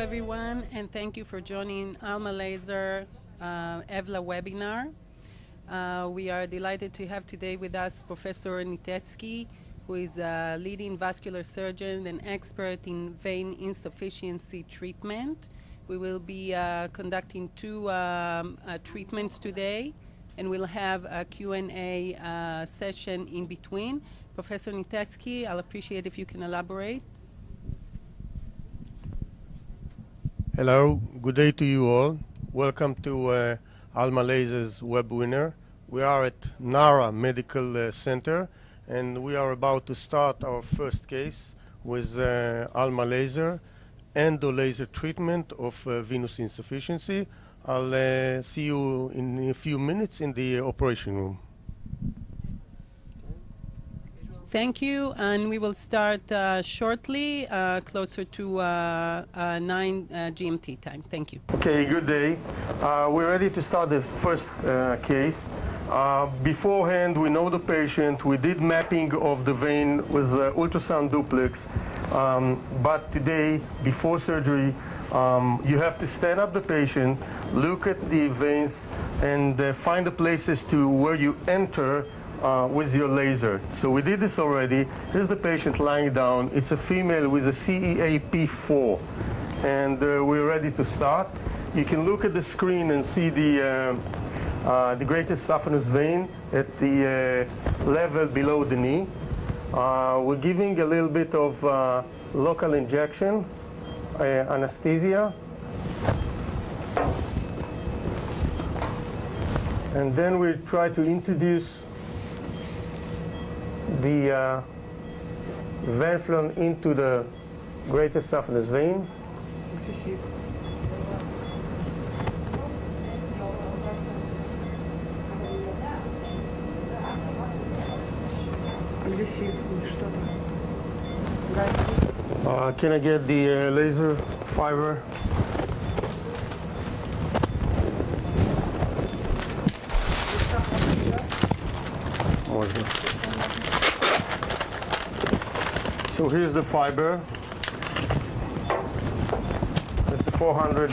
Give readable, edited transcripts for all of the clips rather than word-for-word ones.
everyone, and thank you for joining Alma Laser EVLA webinar. We are delighted to have today with us Professor Nitetsky, who is a leading vascular surgeon and expert in vein insufficiency treatment. We will be conducting two treatments today, and we'll have a Q&A session in between. Professor Nitetsky, I'll appreciate if you can elaborate. Hello, good day to you all. Welcome to Alma Laser's webinar. We are at Nara Medical Center, and we are about to start our first case with Alma Laser, endo-laser treatment of venous insufficiency. I'll see you in a few minutes in the operation room. Thank you, and we will start shortly, closer to 9 GMT time. Thank you. Okay, good day. We're ready to start the first case. Beforehand, we know the patient. We did mapping of the vein with ultrasound duplex. But today, before surgery, you have to stand up the patient, look at the veins, and find the places to where you enter with your laser. So we did this already. Here's the patient lying down. It's a female with a CEAP4. And we're ready to start. You can look at the screen and see the greatest saphenous vein at the level below the knee. We're giving a little bit of local injection, anesthesia. And then we try to introduce the venflon into the greatest saphenous vein. Can I get the laser fiber? So here's the fiber. It's 400.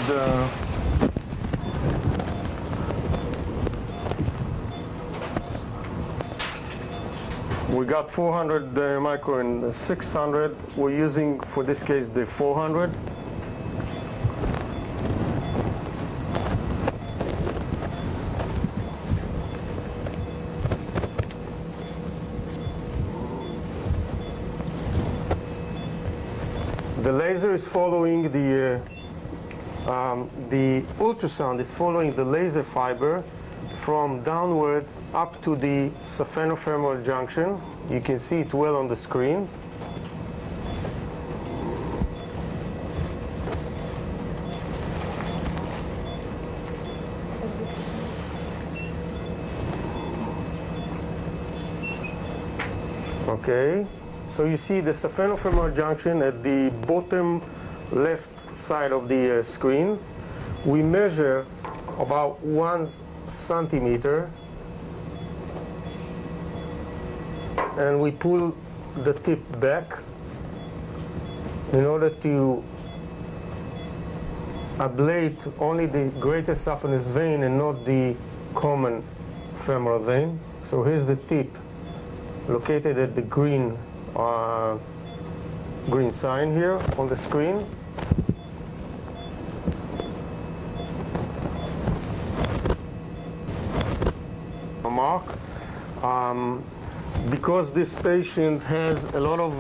We got 400 micro and 600. We're using, for this case, the 400. The laser is following the ultrasound is following the laser fiber from downward up to the saphenofemoral junction. You can see it well on the screen. Okay. So you see the saphenofemoral junction at the bottom left side of the screen. We measure about 1 centimeter, and we pull the tip back in order to ablate only the greatest saphenous vein and not the common femoral vein. So here's the tip located at the green sign here on the screen. A mark. Because this patient has a lot of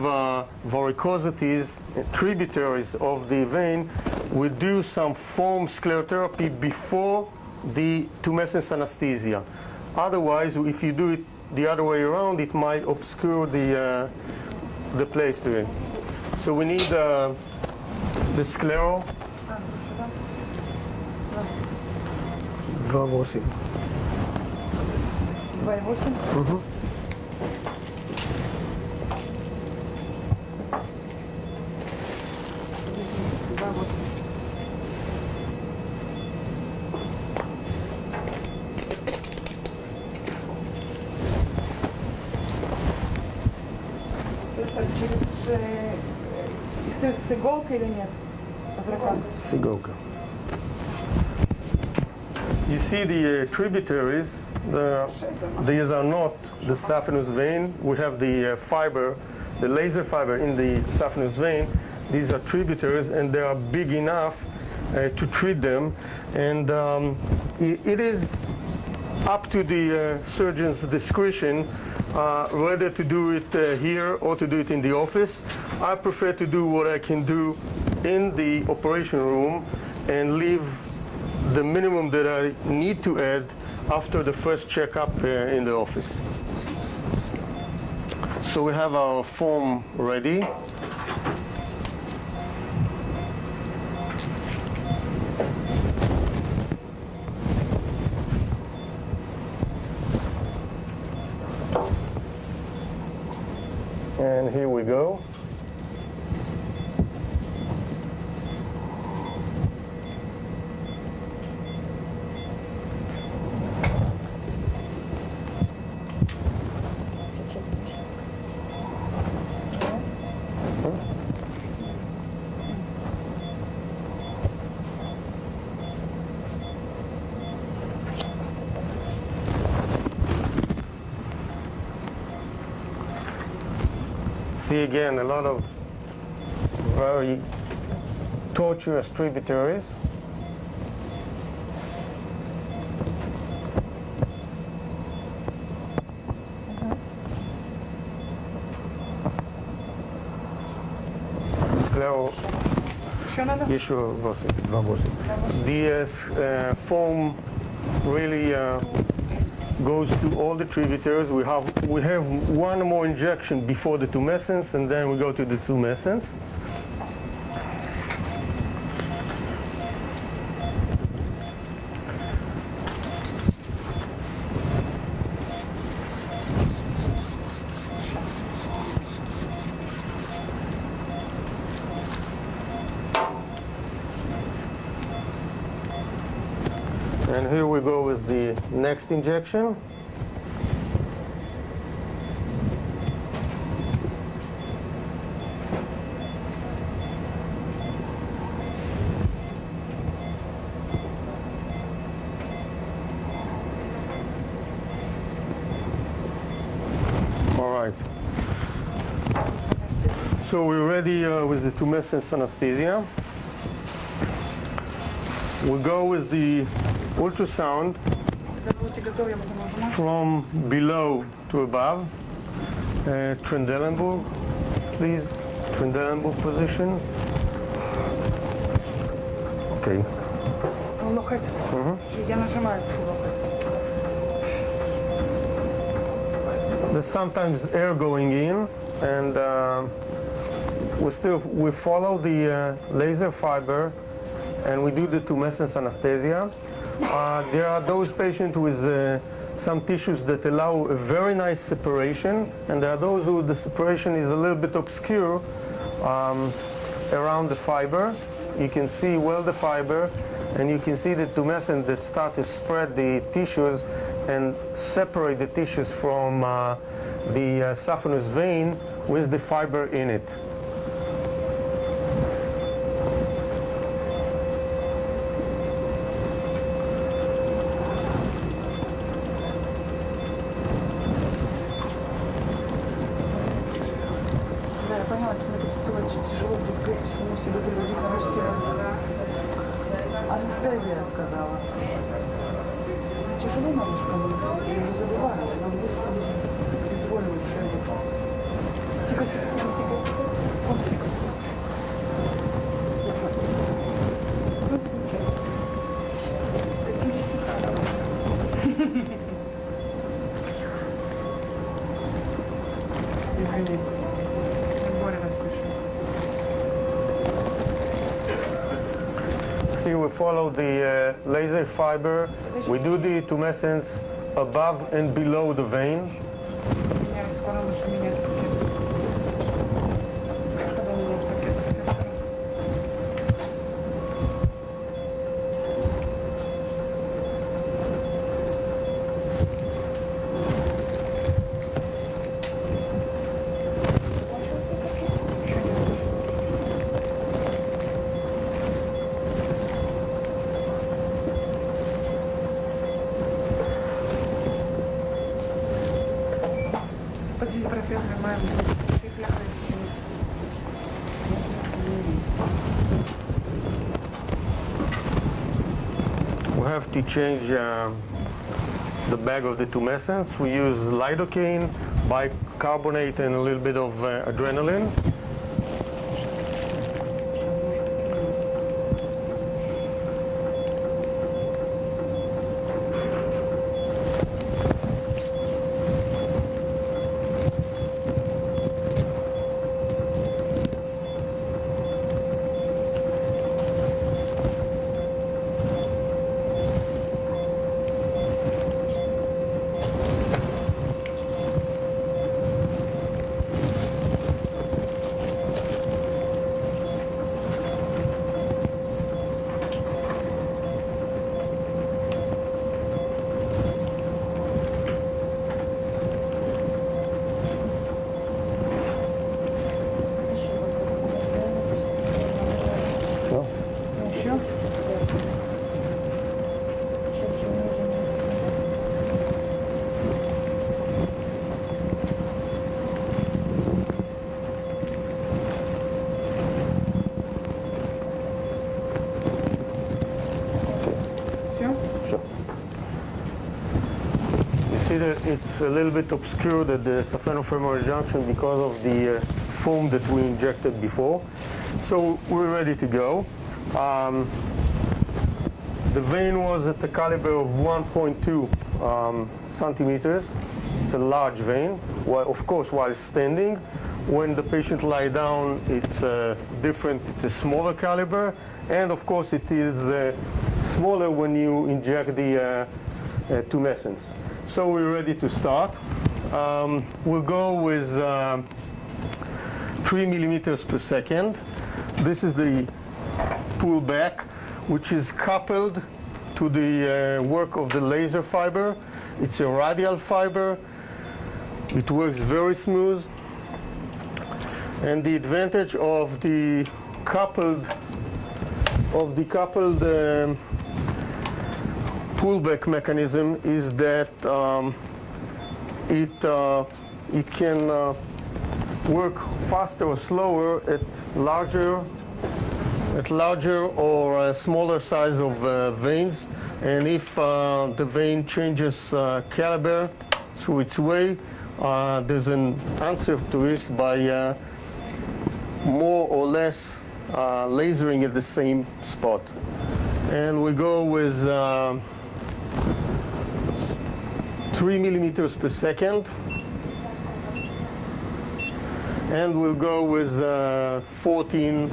varicosities, tributaries of the vein, we do some foam sclerotherapy before the tumescent anesthesia. Otherwise, if you do it the other way around, it might obscure the place to it. So we need the sclero. 2,8. 2,8? С иголкой или нет? Sigoka. You see the tributaries. These are not the saphenous vein. We have the fiber, the laser fiber in the saphenous vein. These are tributaries, and they are big enough to treat them. And it is up to the surgeon's discretion whether to do it here or to do it in the office. I prefer to do what I can do in the operation room and leave the minimum that I need to add after the first checkup in the office. So we have our foam ready. And here we go. See again a lot of very tortuous tributaries. The foam really goes to all the tributaries. We have one more injection before the tumescence, and then we go to the tumescence. And here we go with the next injection. All right. So we're ready with the tumescence anesthesia. We'll go with the ultrasound from below to above. Trendelenburg, please. Trendelenburg position. Okay. There's sometimes air going in, and we follow the laser fiber, and we do the tumescence anesthesia. There are those patients with some tissues that allow a very nice separation, and there are those who the separation is a little bit obscure around the fiber. You can see well the fiber, and you can see the tumescence that start to spread the tissues and separate the tissues from the saphenous vein with the fiber in it. Анестезия сказала. Тяжело на русском языке, я не забываю, на английском безвольно решение. Тихо, тихо, тихо, тихо. Он тихо. Извини. Горе распишу. See, we follow the laser fiber. We do the tumescence above and below the vein. профессор моя. We have to change the bag of the tumescence. We use lidocaine, bicarbonate, and a little bit of adrenaline. See that it's a little bit obscured at the saphenofemoral junction because of the foam that we injected before. So we're ready to go. The vein was at the caliber of 1.2 centimeters. It's a large vein. Well, of course, while standing, when the patient lie down, it's different. It's a smaller caliber, and of course, it is smaller when you inject the tumescence. So we're ready to start. We'll go with 3 millimeters per second. This is the pullback, which is coupled to the work of the laser fiber. It's a radial fiber. It works very smooth. And the advantage of the coupled pullback mechanism is that it can work faster or slower at larger or smaller size of veins, and if the vein changes caliber through its way, there's an answer to this by more or less lasering at the same spot. And we go with 3 millimeters per second, and we'll go with 14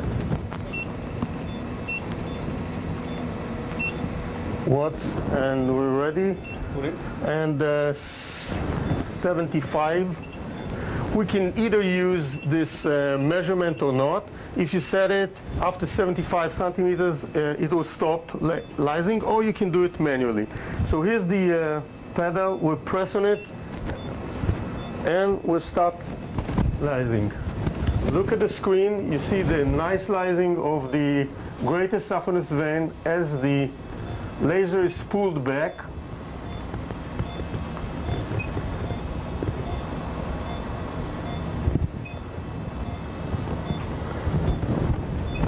watts, and we're ready. And 75. We can either use this measurement or not. If you set it after 75 centimeters, it will stop lysing, or you can do it manually. So here's the pedal. We'll press on it, and we'll start lysing. Look at the screen. You see the nice lysing of the great esophagus vein as the laser is pulled back.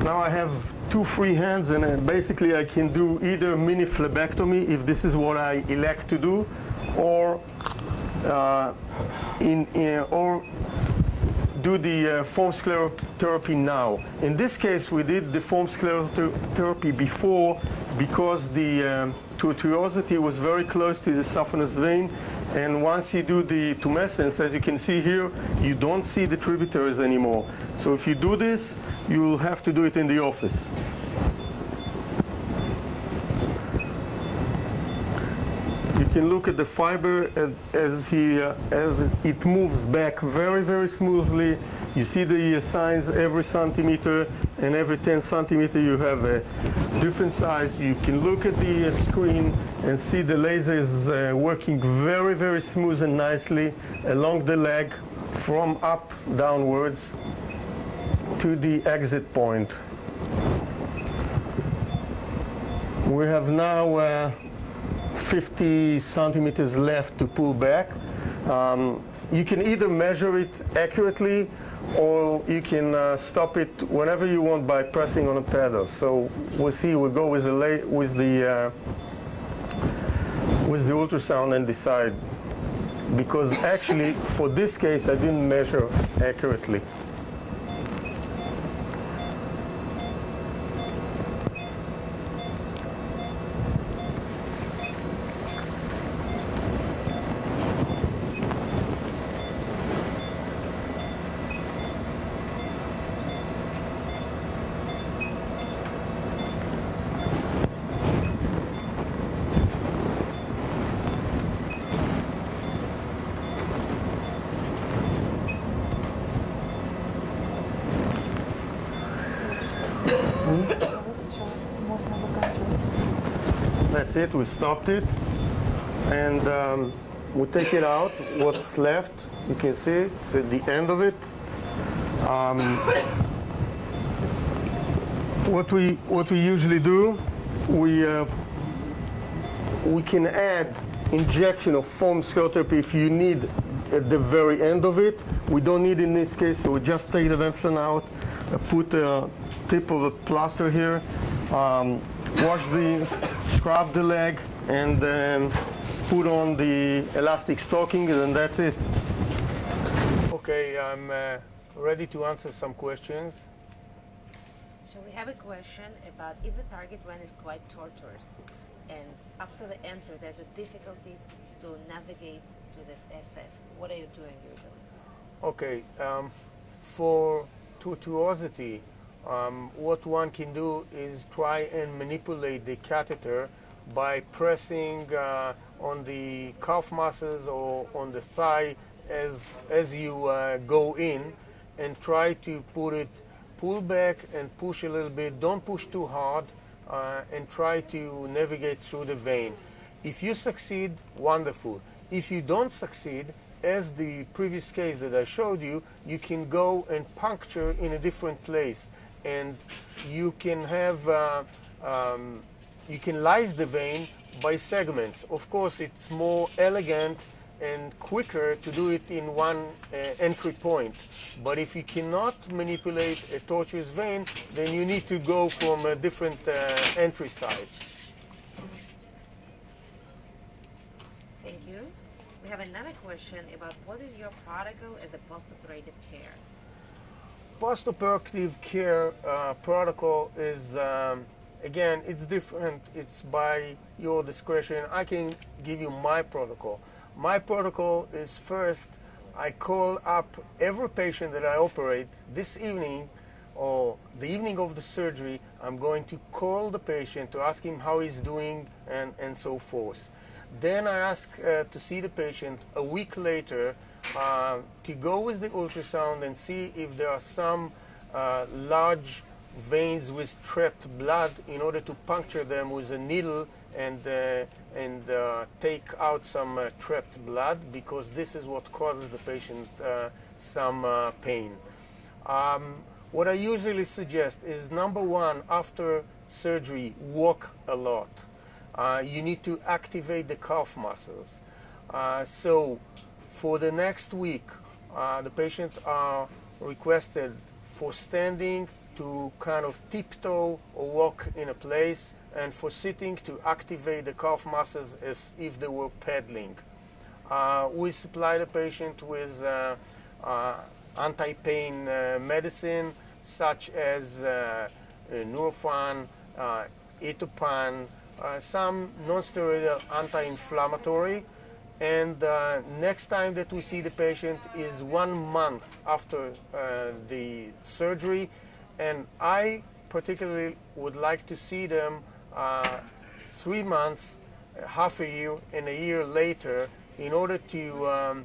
Now I have two free hands, and basically I can do either mini phlebectomy if this is what I elect to do, or or do the foam sclerotherapy now. In this case, we did the foam sclerotherapy before because the tuberosity was very close to the saphenous vein, and once you do the tumescence, as you can see here, you don't see the tributaries anymore. So if you do this, you will have to do it in the office. You can look at the fiber as it moves back very, very smoothly. You see the signs every centimeter, and every 10 centimeter you have a different size. You can look at the screen and see the laser is working very, very smooth and nicely along the leg from up downwards to the exit point. We have now 50 centimeters left to pull back. you can either measure it accurately or you can stop it whenever you want by pressing on a pedal. So we'll see. We'll go with the ultrasound and decide. Because actually, for this case, I didn't measure accurately. That's it, we stopped it, and we take it out. What's left, you can see it's at the end of it. What we usually do, we can add injection of foam sclerotherapy if you need at the very end of it. We don't need in this case, so we just take the ventral out, put a tip of a plaster here, scrub the leg, and then put on the elastic stocking, and that's it. Okay, I'm ready to answer some questions. So we have a question about if the target vein is quite tortuous, and after the entry there's a difficulty to navigate to this SF. What are you doing usually? Okay, for tortuosity, what one can do is try and manipulate the catheter by pressing on the calf muscles or on the thigh as you go in, and try to pull back and push a little bit. Don't push too hard, and try to navigate through the vein. If you succeed, wonderful. If you don't succeed, as the previous case that I showed you, you can go and puncture in a different place, and you can have you can lyse the vein by segments. Of course, it's more elegant and quicker to do it in one entry point. But if you cannot manipulate a tortuous vein, then you need to go from a different entry site. Thank you. We have another question about what is your protocol at the post-operative care? Post-operative care protocol is, again, it's different. It's by your discretion. I can give you my protocol. My protocol is, first, I call up every patient that I operate this evening or the evening of the surgery. I'm going to call the patient to ask him how he's doing and so forth. Then I ask to see the patient a week later to go with the ultrasound and see if there are some large veins with trapped blood, in order to puncture them with a needle and take out some trapped blood, because this is what causes the patient some pain. What I usually suggest is, number one, after surgery, walk a lot. You need to activate the calf muscles. So for the next week, the patient are requested for standing to kind of tiptoe or walk in a place, and for sitting to activate the calf muscles as if they were pedaling. We supply the patient with anti-pain medicine such as Nurofen, Itopan, some non-steroidal anti-inflammatory. And next time that we see the patient is 1 month after the surgery, and I particularly would like to see them 3 months, half a year, and a year later, in order to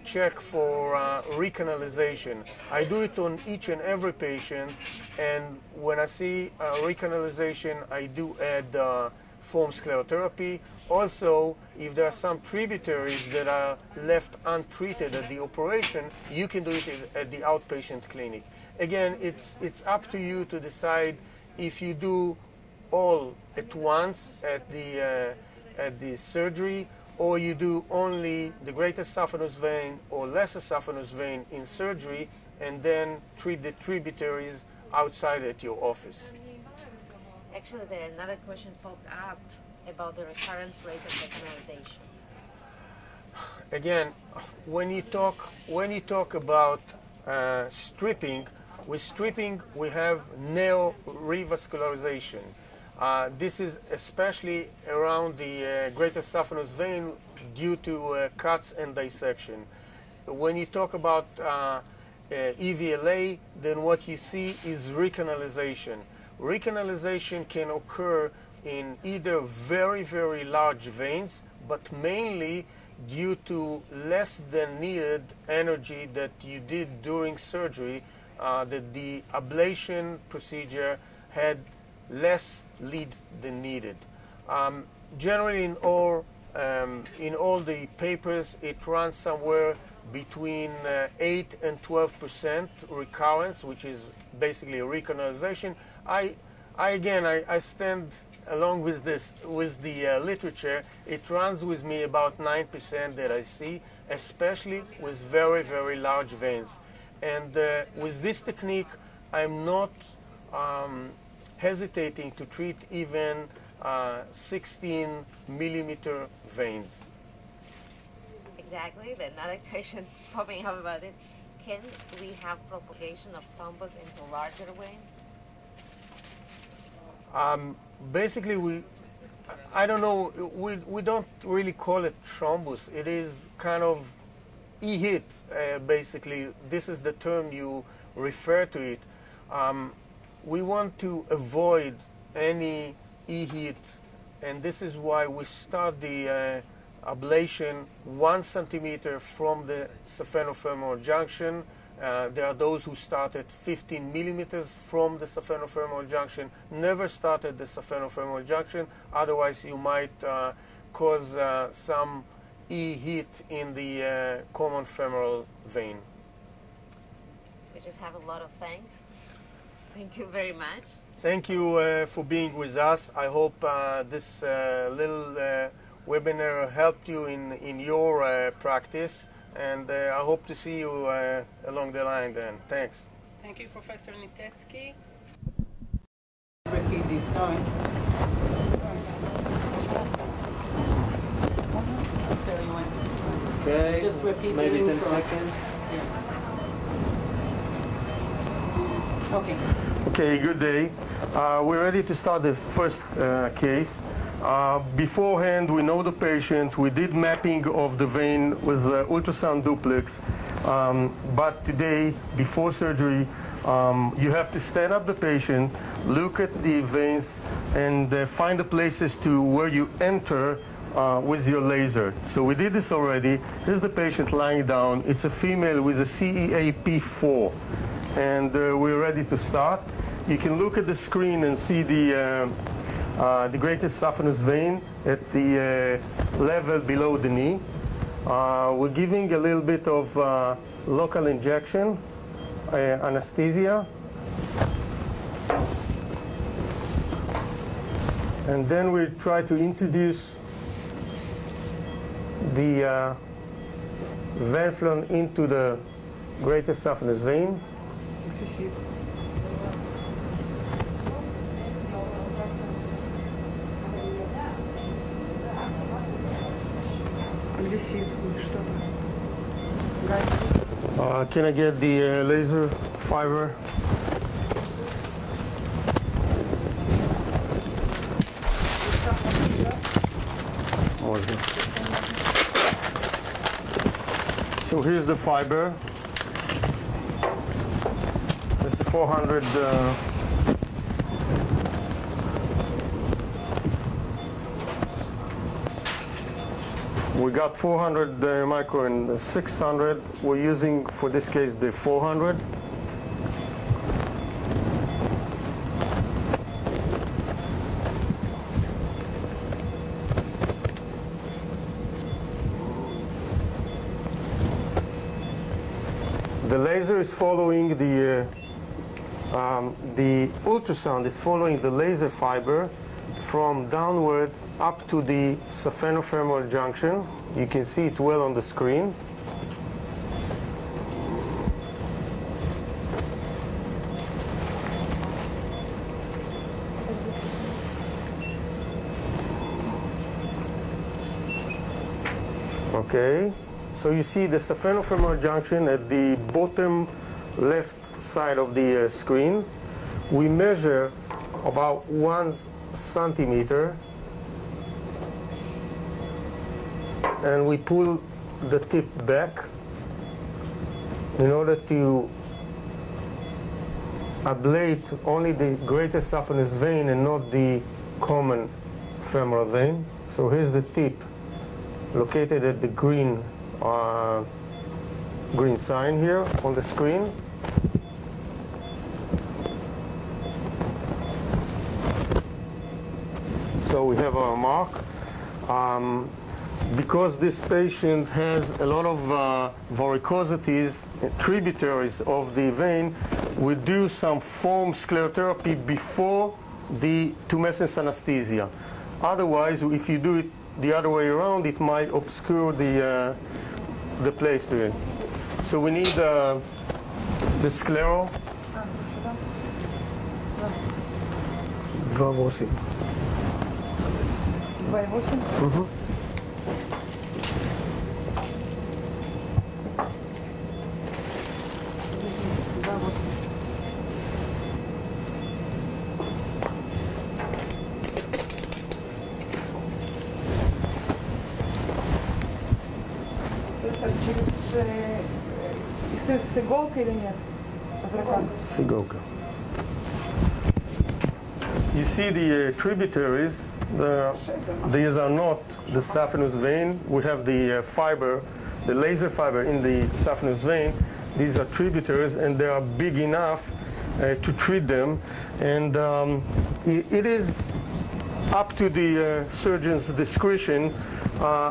check for recanalization. I do it on each and every patient, and when I see recanalization, I do add foam sclerotherapy. Also, if there are some tributaries that are left untreated at the operation, you can do it at the outpatient clinic. Again, it's up to you to decide if you do all at once at the surgery, or you do only the great saphenous vein or lesser saphenous vein in surgery and then treat the tributaries outside at your office. Actually, there another question popped up about the recurrence rate of vaccinalization. Again, when you talk about stripping, with stripping we have neo-revascularization. This is especially around the greater saphenous vein due to cuts and dissection. When you talk about EVLA, then what you see is recanalization. Recanalization can occur in either very, very large veins, but mainly due to less than needed energy that you did during surgery, that the ablation procedure had less lead than needed. Generally in all the papers, it runs somewhere between 8 and 12% recurrence, which is basically a recanalization. I stand along with this, with the literature. It runs with me about 9% that I see, especially with very, very large veins. And with this technique, I'm not hesitating to treat even 16 millimeter veins. Exactly. Another question popping up about it. Can we have propagation of thrombus into larger vein? Basically, I don't know, we don't really call it thrombus. It is kind of E-hit, basically. This is the term you refer to it. We want to avoid any E-hit, and this is why we start the ablation 1 centimeter from the saphenofemoral junction. There are those who start at 15 millimeters from the saphenofemoral junction, never start at the saphenofemoral junction, otherwise you might cause some E-hit in the common femoral vein. We just have a lot of thanks. Thank you very much. Thank you for being with us. I hope this little webinar helped you in your practice, and I hope to see you along the line then. Thanks. Thank you, Professor Nitetsky. Repeat this, sorry. Okay, Just repeat maybe the 10 intro. seconds. Okay. Okay, good day. We're ready to start the first case. Beforehand, we know the patient. We did mapping of the vein with ultrasound duplex. But today, before surgery, you have to stand up the patient, look at the veins, and find the places to where you enter with your laser. So we did this already. Here's the patient lying down. It's a female with a CEAP4. And we're ready to start. You can look at the screen and see the greatest saphenous vein at the level below the knee. We're giving a little bit of local injection, anesthesia. And then we try to introduce the venflon into the greatest saphenous vein. Can I get the laser fiber? So here's the fiber. It's 400. We got 400 micro and 600. We're using, for this case, the 400. The laser is following the ultrasound is following the laser fiber from downward up to the saphenofemoral junction. You can see it well on the screen. Okay, so you see the saphenofemoral junction at the bottom left side of the screen. We measure about 1 centimeter and we pull the tip back in order to ablate only the greater saphenous vein and not the common femoral vein. So here's the tip located at the green sign here on the screen. So we have our mark. Because this patient has a lot of varicosities, tributaries of the vein, we do some foam sclerotherapy before the tumescent anesthesia. Otherwise, if you do it the other way around, it might obscure the place to it. So we need the sclero. 2,8. 2,8? С иголкой или нет? С иголкой. You see the tributaries. These are not the saphenous vein. We have the fiber, the laser fiber in the saphenous vein. These are tributaries, and they are big enough to treat them. And it is up to the surgeon's discretion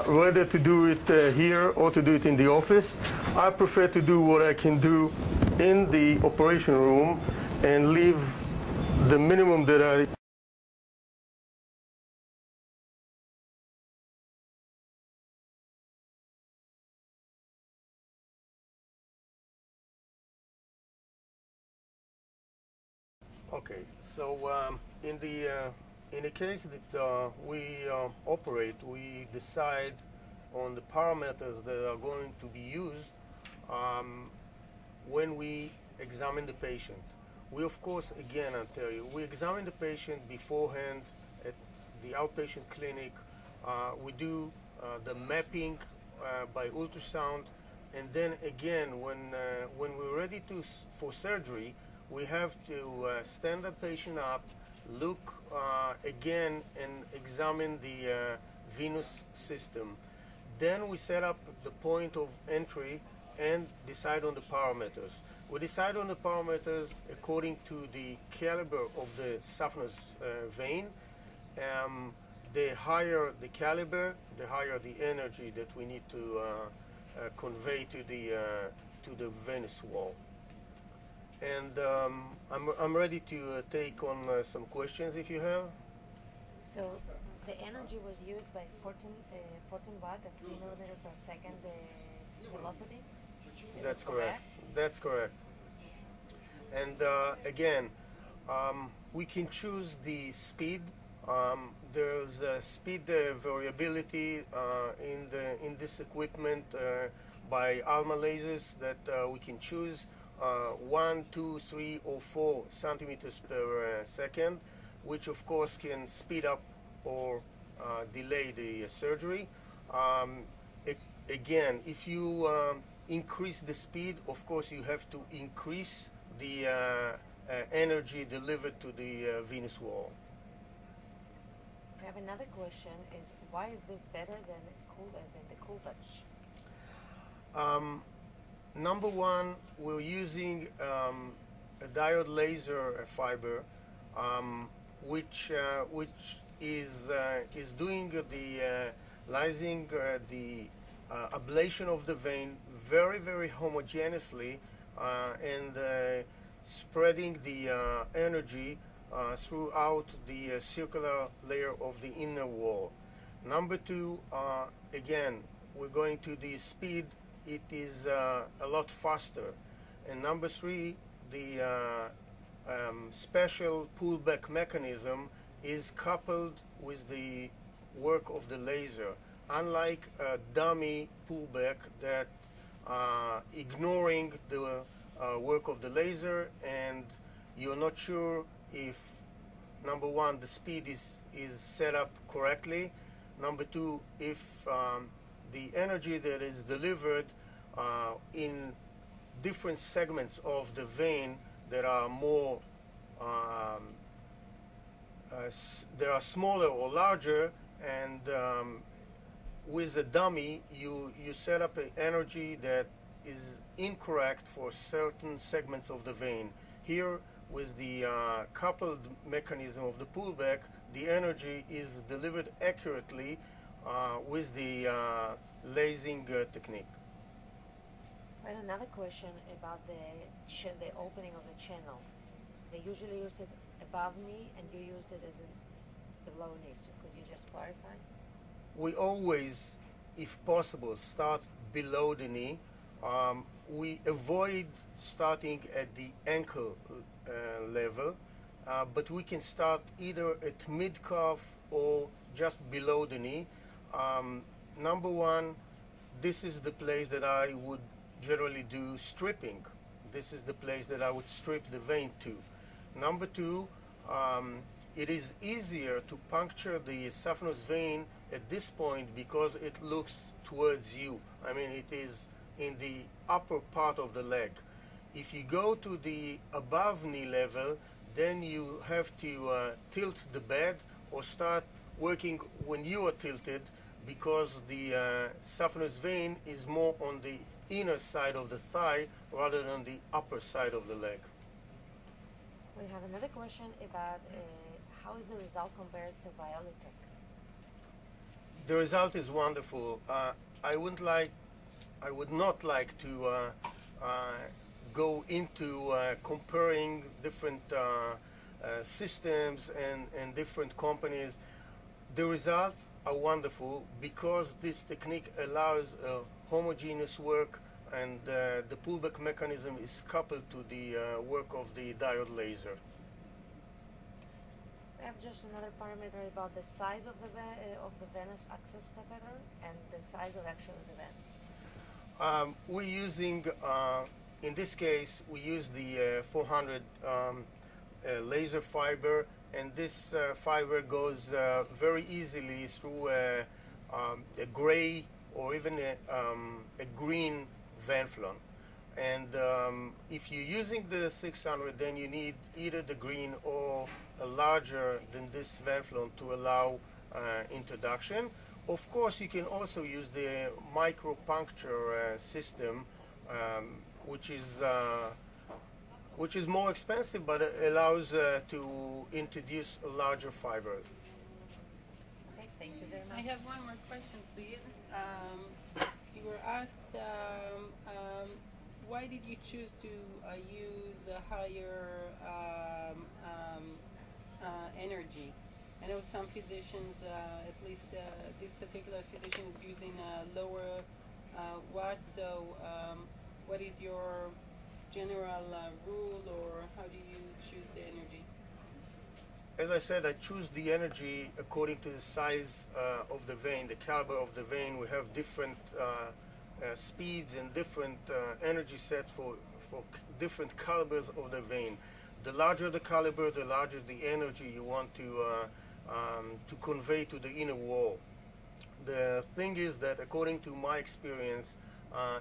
whether to do it here or to do it in the office. I prefer to do what I can do in the operation room and leave the minimum that I Okay, so in the case that we operate, we decide on the parameters that are going to be used when we examine the patient. We, of course, again, I'll tell you, we examine the patient beforehand at the outpatient clinic. We do the mapping by ultrasound, and then again, when we're ready for surgery, we have to stand the patient up, look again and examine the venous system. Then we set up the point of entry and decide on the parameters. We decide on the parameters according to the caliber of the saphenous vein. The higher the caliber, the higher the energy that we need to convey to the venous wall. And I'm ready to take on some questions if you have. So the energy was used by 14 watt at 3 millimeter per second velocity? That's correct. That's correct. And again, we can choose the speed. There's speed variability in this equipment by Alma lasers that we can choose 1, 2, 3, or 4 centimeters per second, which of course can speed up or delay the surgery. Again, if you increase the speed, of course you have to increase the energy delivered to the venous wall. I have another question: is why is this better than the cool touch? Number one, we're using a diode laser fiber, which is doing the lysing the ablation of the vein very, very homogeneously and spreading the energy throughout the circular layer of the inner wall. Number two, again, we're going to the speed. It is a lot faster. And number three, the special pullback mechanism is coupled with the work of the laser. Unlike a dummy pullback that ignoring the work of the laser, and you're not sure if, number one, the speed is set up correctly. Number two, if the energy that is delivered in different segments of the vein that are more that are smaller or larger, and with a dummy you set up an energy that is incorrect for certain segments of the vein. Here, with the coupled mechanism of the pullback, the energy is delivered accurately with the lasing technique. Right, another question about the opening of the channel. They usually use it above knee, and you used it as in below knee. So could you just clarify? We always, if possible, start below the knee. We avoid starting at the ankle level, but we can start either at mid-calf or just below the knee. Number one, this is the place that I would generally do stripping. This is the place that I would strip the vein to. Number two, it is easier to puncture the saphenous vein at this point because it looks towards you. I mean, it is in the upper part of the leg. If you go to the above knee level, then you have to tilt the bed or start working when you are tilted, because the saphenous vein is more on the inner side of the thigh rather than the upper side of the leg. We have another question about how is the result compared to Biolitech? The result is wonderful. I would not like to go into comparing different systems and different companies. The results are wonderful because this technique allows homogeneous work, and the pullback mechanism is coupled to the work of the diode laser. We have just another parameter about the size of the venous access catheter and the size of actually the vein. We're using, in this case, we use the 400 laser fiber, and this fiber goes very easily through a gray or even a green venflon. And if you're using the 600, then you need either the green or a larger than this venflon to allow introduction. Of course, you can also use the micro-puncture system, which is more expensive, but it allows to introduce a larger fiber. Okay, thank you very much. I have one more question, please. You were asked, why did you choose to use a higher energy? I know some physicians, at least this particular physician is using a lower watt, so what is your general rule, or how do you choose the energy? As I said, I choose the energy according to the size of the vein, the caliber of the vein. We have different speeds and different energy sets for different calibers of the vein. The larger the caliber, the larger the energy you want to convey to the inner wall. The thing is that, according to my experience,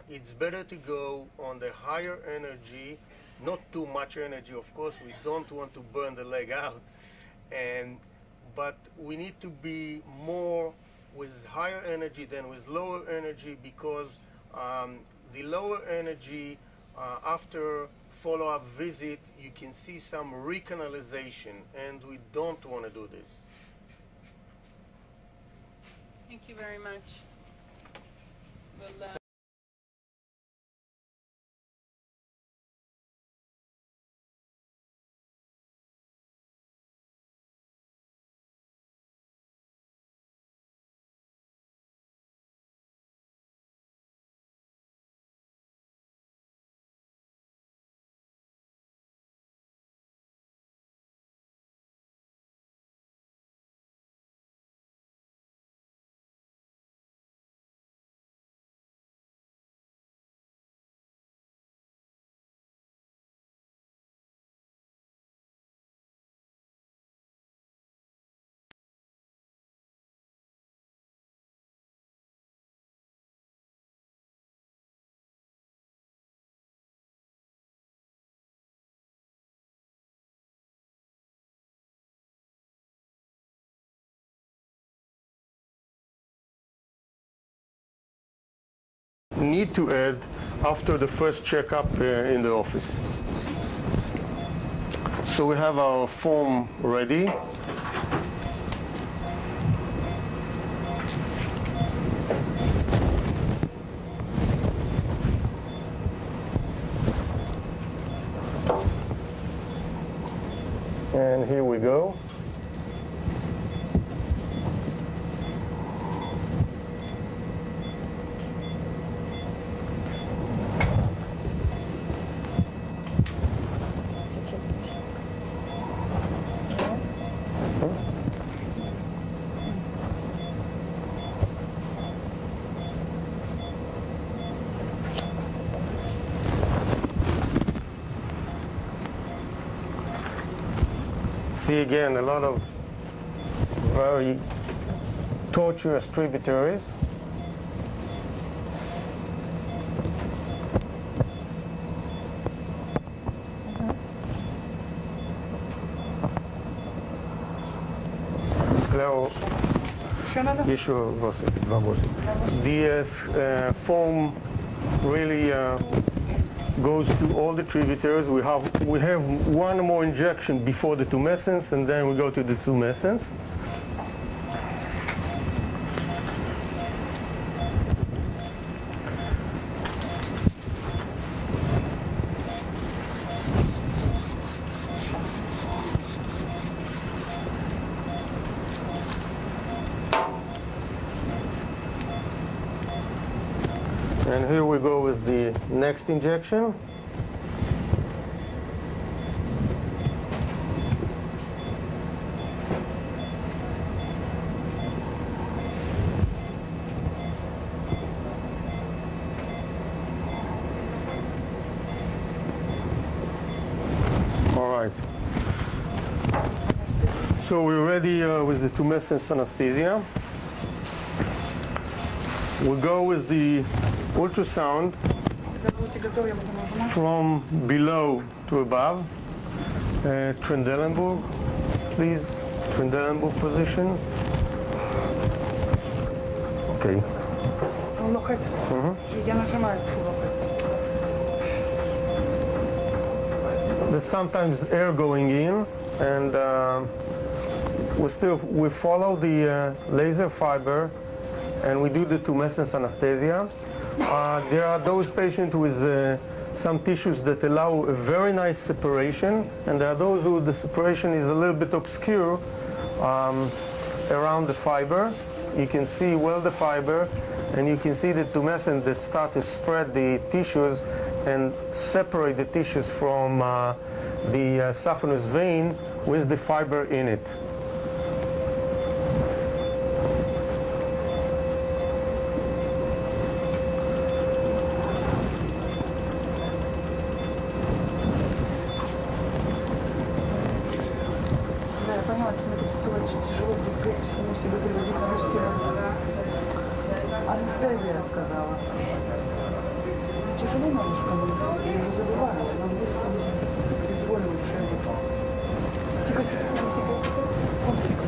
it's better to go on the higher energy, not too much energy. Of course, we don't want to burn the leg out, but we need to be more with higher energy than with lower energy, because the lower energy, after follow-up visit, you can see some recanalization, and we don't want to do this. Thank you very much. Well, need to add after the first checkup in the office. So we have our form ready. And here we go. See again a lot of very tortuous tributaries. The foam really goes to all the tributaries. We have one more injection before the tumescence, and then we go to the tumescence. And here we go with the next injection. All right. So we're ready with the tumescent anesthesia. We'll go with the ultrasound from below to above. Trendelenburg, please. Trendelenburg position. Okay. Локоть. Я нажимаю локоть. There's sometimes air going in, and we follow the laser fiber, and we do the tumescent anesthesia. There are those patients with some tissues that allow a very nice separation, and there are those who the separation is a little bit obscure around the fiber. You can see well the fiber, and you can see the tumescent that start to spread the tissues and separate the tissues from the saphenous vein with the fiber in it. Анестезия сказала. Тяжело немножко анестезия, я не забываю, но быстро безвольно решение. Тихо, тихо, тихо, тихо, тихо. Он тихо.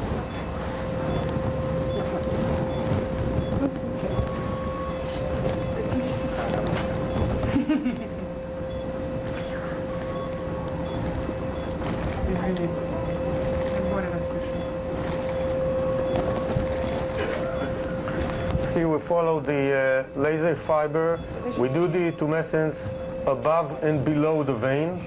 Извини. Более распишем. See, we follow the laser fiber. We do the tumescence above and below the vein.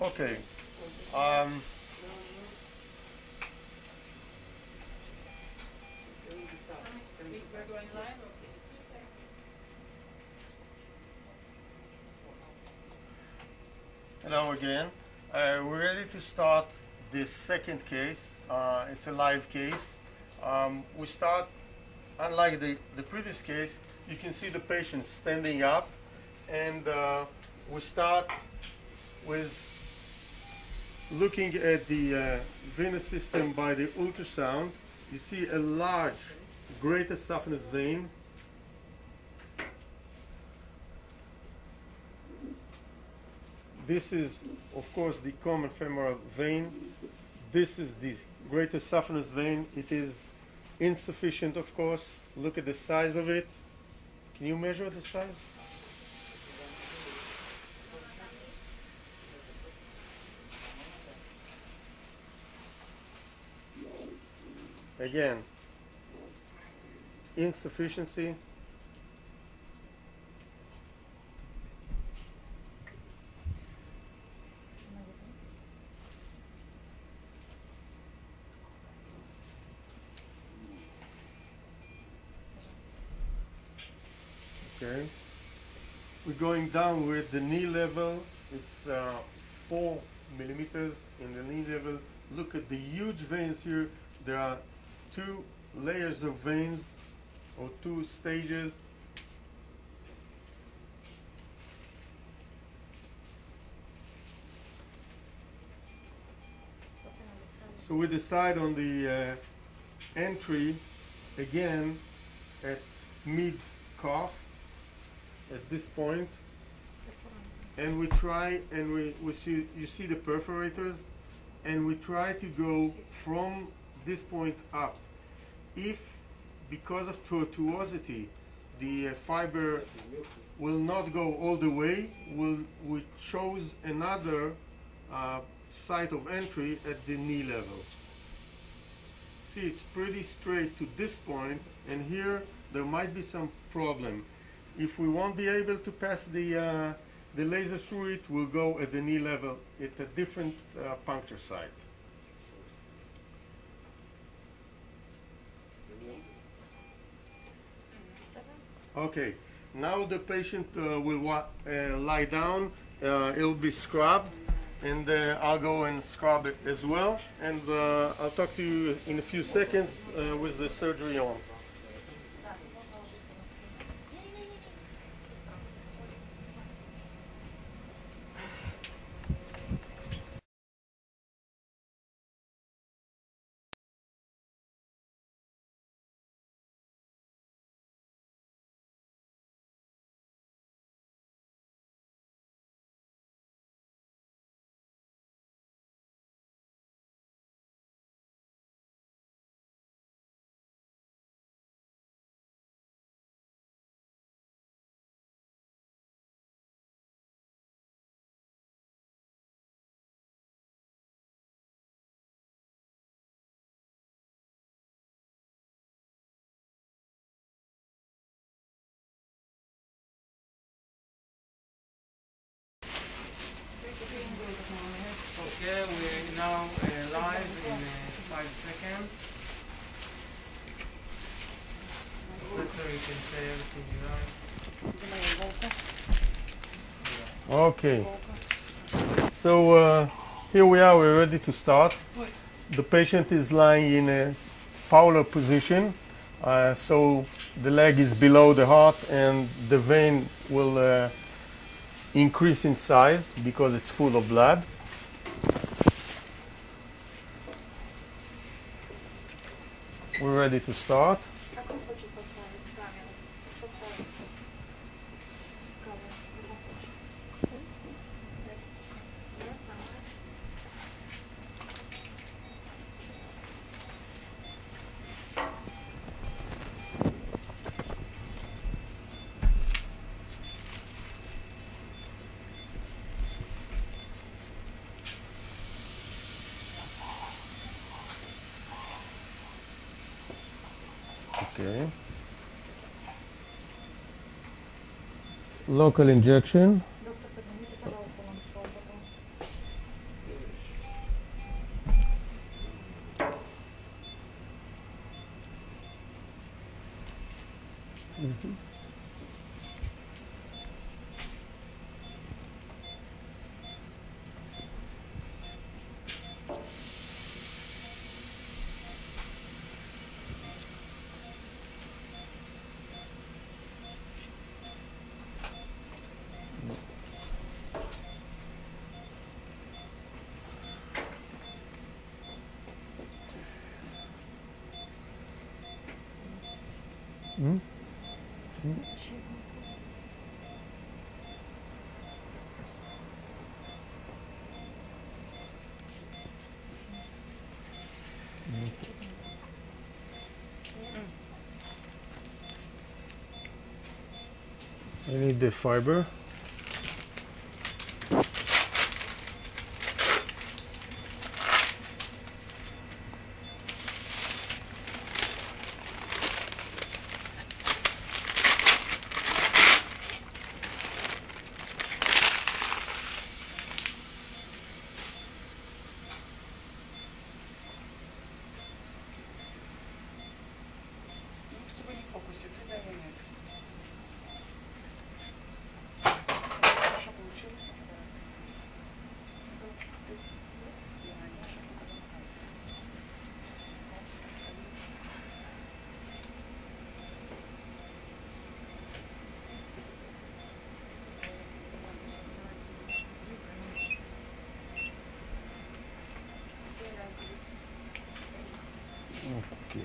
Okay. Hello again. We're ready to start this second case. It's a live case. We start, unlike the previous case, you can see the patient standing up, and we start with looking at the venous system by the ultrasound, you see a large great esophagus vein. This is, of course, the common femoral vein. This is the great esophagus vein. It is insufficient, of course. Look at the size of it. Can you measure the size? Again, insufficiency. Okay. We're going down with the knee level. It's 4 millimeters in the knee level. Look at the huge veins here. There are 2 layers of veins, or 2 stages. So we decide on the entry again at mid calf at this point, and we try, and we see, you see the perforators, and we try to go from this point up. If because of tortuosity the fiber will not go all the way, we chose another site of entry at the knee level. See, it's pretty straight to this point, and here there might be some problem. If we won't be able to pass the laser through it, we'll go at the knee level at a different puncture site. Okay, now the patient will lie down. It'll be scrubbed, and I'll go and scrub it as well. And I'll talk to you in a few seconds with the surgery on. Okay, we're now live in 5 seconds. So you can say everything you like. Okay. So here we are, we're ready to start. The patient is lying in a Fowler position. So the leg is below the heart, and the vein will increase in size because it's full of blood. We're ready to start. Okay. Local injection. Hmm? I need the fiber. Чтобы не фокусит, ты дай мне. Хорошо получилось? Okay.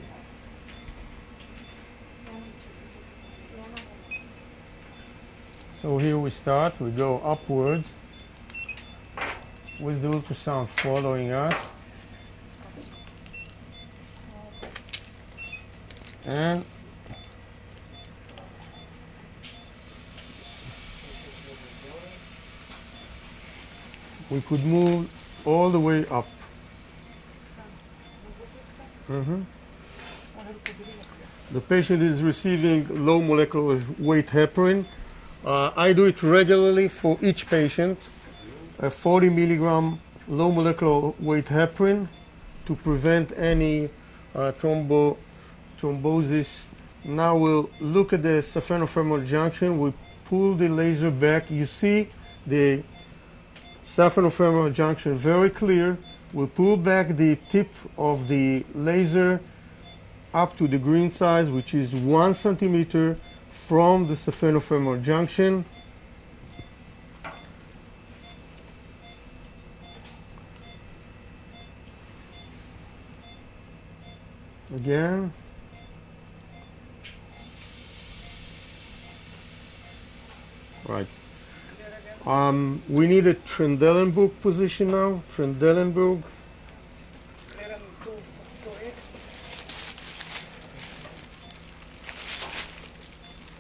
So here we start, we go upwards with the ultrasound following us. And we could move all the way up. The patient is receiving low molecular weight heparin. I do it regularly for each patient, a 40 milligram low molecular weight heparin to prevent any thrombosis. Now we'll look at the saphenofemoral junction. We pull the laser back. You see the saphenofemoral junction very clear. We'll pull back the tip of the laser up to the green size, which is 1 centimeter from the saphenofemoral junction. Again. Right. We need a Trendelenburg position now. Trendelenburg.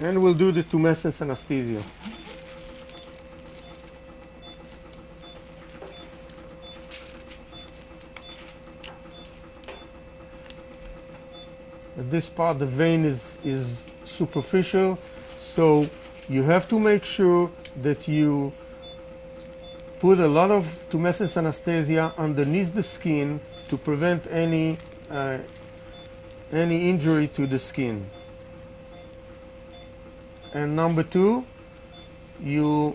And we'll do the Tumescent Anesthesia. At this part, the vein is superficial, so you have to make sure that you put a lot of Tumescent anesthesia underneath the skin to prevent any injury to the skin. And number 2, you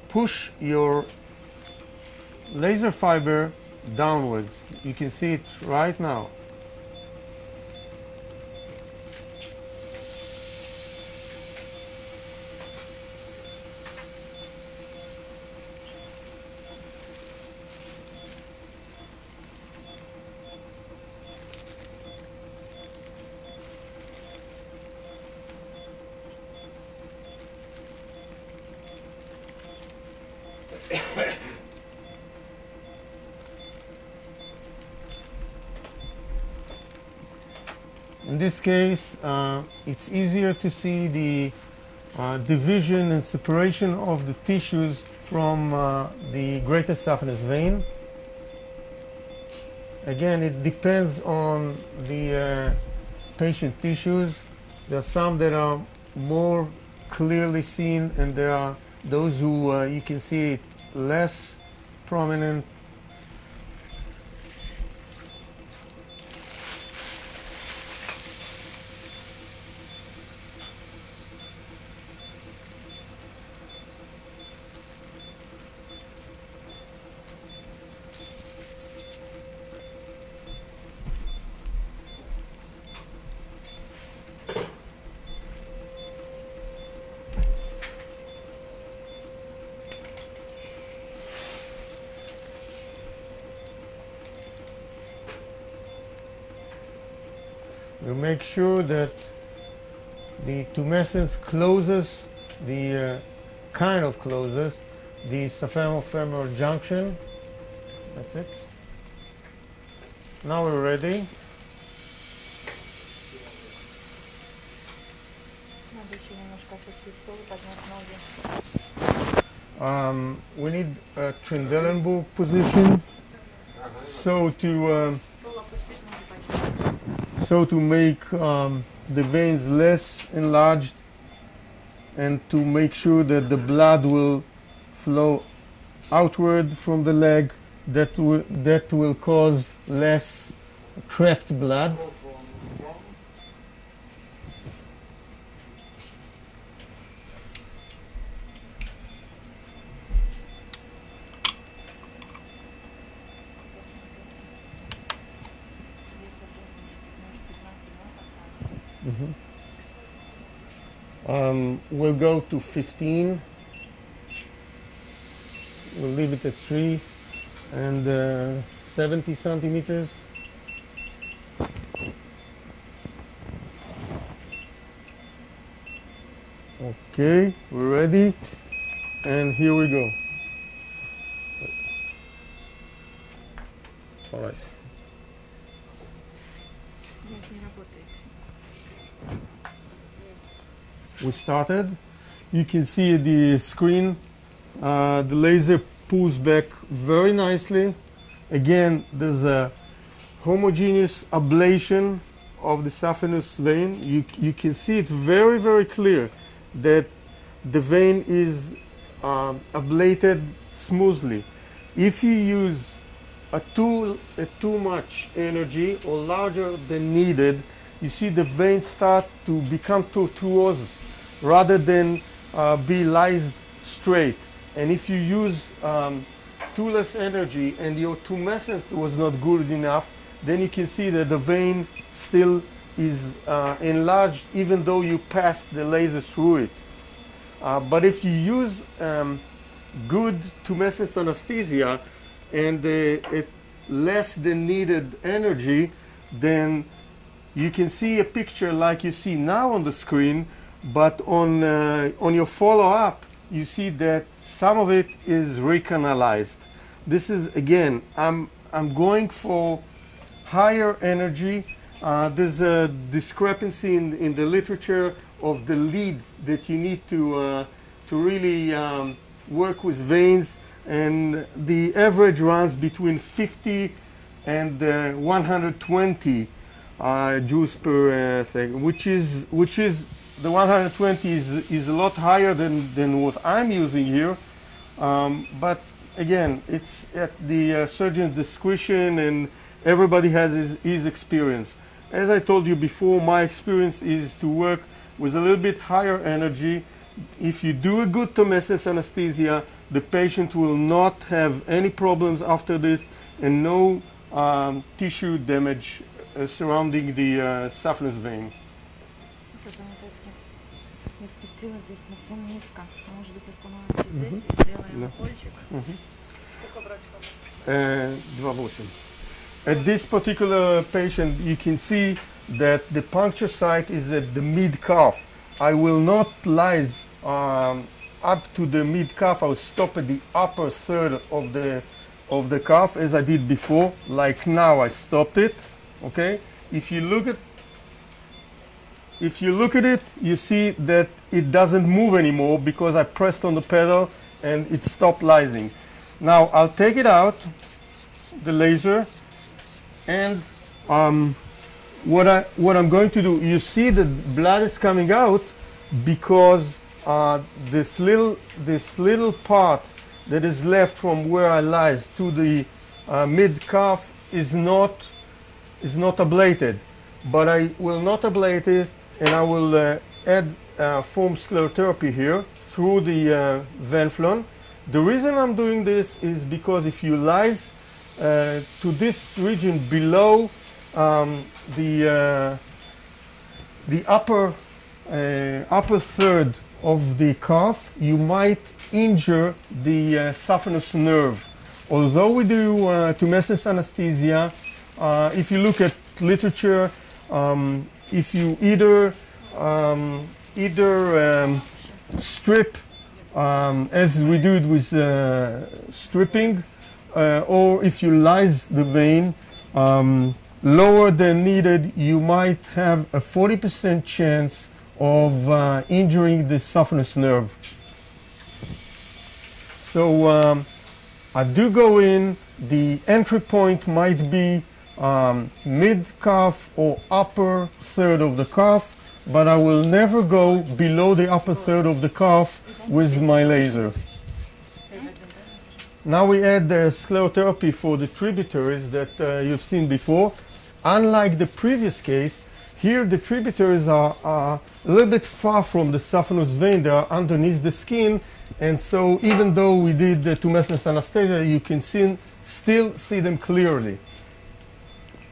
push your laser fiber downwards. You can see it right now. In this case, it's easier to see the division and separation of the tissues from the greatest saphenous vein. Again, it depends on the patient tissues. There are some that are more clearly seen, and there are those who you can see it less prominent. We make sure that The tumescence closes the kind of closes the saphenofemoral junction. That's it. Now we're ready. We need a Trendelenburg position. So to make the veins less enlarged and to make sure that the blood will flow outward from the leg, that will cause less trapped blood. We'll go to 15. We'll leave it at 3 and 70 centimeters. Okay, we're ready, and here we go. All right. We started. You can see the screen. The laser pulls back very nicely. Again, there's a homogeneous ablation of the saphenous vein. You can see it very, very clear that the vein is ablated smoothly. If you use too much energy or larger than needed, you see the veins start to become tortuous rather than be lysed straight. And if you use too less energy and your tumescence was not good enough, then you can see that the vein still is enlarged even though you passed the laser through it. But if you use good tumescence anesthesia and less than needed energy, then you can see a picture like you see now on the screen, but on your follow-up, you see that some of it is recanalized. This is, again, I'm going for higher energy. There's a discrepancy in the literature of the lead that you need to really work with veins, and the average runs between 50 and 120 joules per second, which is the 120 is a lot higher than what I'm using here, but again, it's at the surgeon's discretion, and everybody has his experience. As I told you before, my experience is to work with a little bit higher energy. If you do a good tumescence anesthesia, the patient will not have any problems after this, and no tissue damage surrounding the saphenous vein. Я спустилась здесь совсем низко. Может быть, остановимся здесь и сделаем укольчик. Сколько брать? 2.8. At this particular patient, you can see that the puncture site is at the mid-calf. I will not lyse up to the mid-calf. I will stop at the upper third of the calf, as I did before. Like now, I stopped it. Okay. If you look at it, you see that it doesn't move anymore because I pressed on the pedal and it stopped lysing. Now I'll take it out, the laser, and what I'm going to do, you see the blood is coming out because this little part that is left from where I lysed to the mid-calf is not ablated. But I will not ablate it, and I will add foam sclerotherapy here through the venflon. The reason I'm doing this is because if you lyse to this region below the upper third of the calf, you might injure the saphenous nerve. Although we do tumescence anesthesia, if you look at literature, if you either either strip, as we do it with stripping, or if you lyse the vein lower than needed, you might have a 40% chance of injuring the saphenous nerve. So I do go in. The entry point might be mid-calf or upper third of the calf, but I will never go below the upper third of the calf with my laser. Now we add the sclerotherapy for the tributaries that you've seen before. Unlike the previous case, here the tributaries are a little bit far from the saphenous vein. They are underneath the skin, and so even though we did the tumescent anesthesia, you can still see them clearly.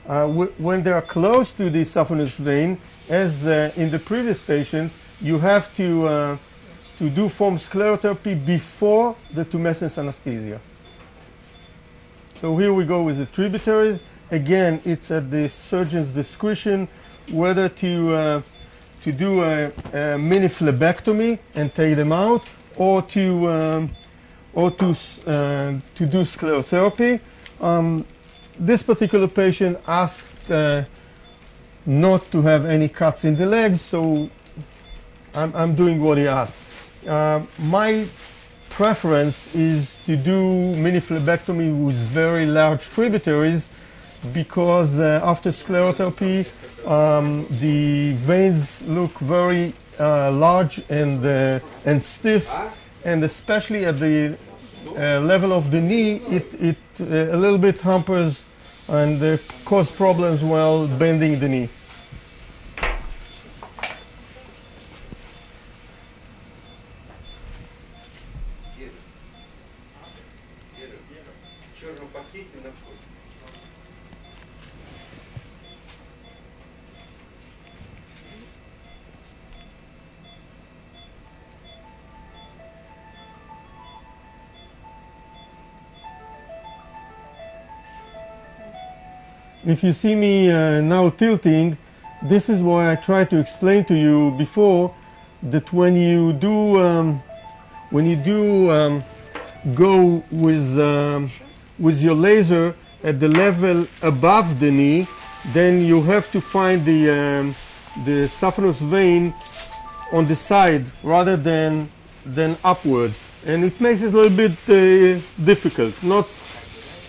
When they are close to the saphenous vein, as in the previous patient, you have to do foam sclerotherapy before the tumescent anesthesia. So here we go with the tributaries. Again, it's at the surgeon's discretion whether to do a mini phlebectomy and take them out, or to do sclerotherapy. This particular patient asked not to have any cuts in the legs, so I'm doing what he asked. My preference is to do mini phlebectomy with very large tributaries, because after sclerotherapy the veins look very large and stiff, and especially at the level of the knee, it a little bit hampers and cause problems while bending the knee. If you see me now tilting, this is what I tried to explain to you before, that when you do go with your laser at the level above the knee, then you have to find the saphenous vein on the side rather than upwards, and it makes it a little bit difficult. Not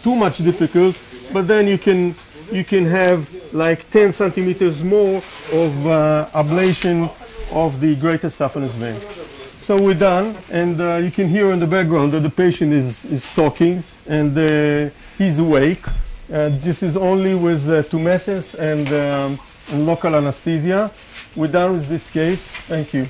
too much difficult, but then you can have like 10 centimeters more of ablation of the greater saphenous vein. So we're done, and you can hear in the background that the patient is talking, and he's awake. This is only with tumescence and local anesthesia. We're done with this case. Thank you.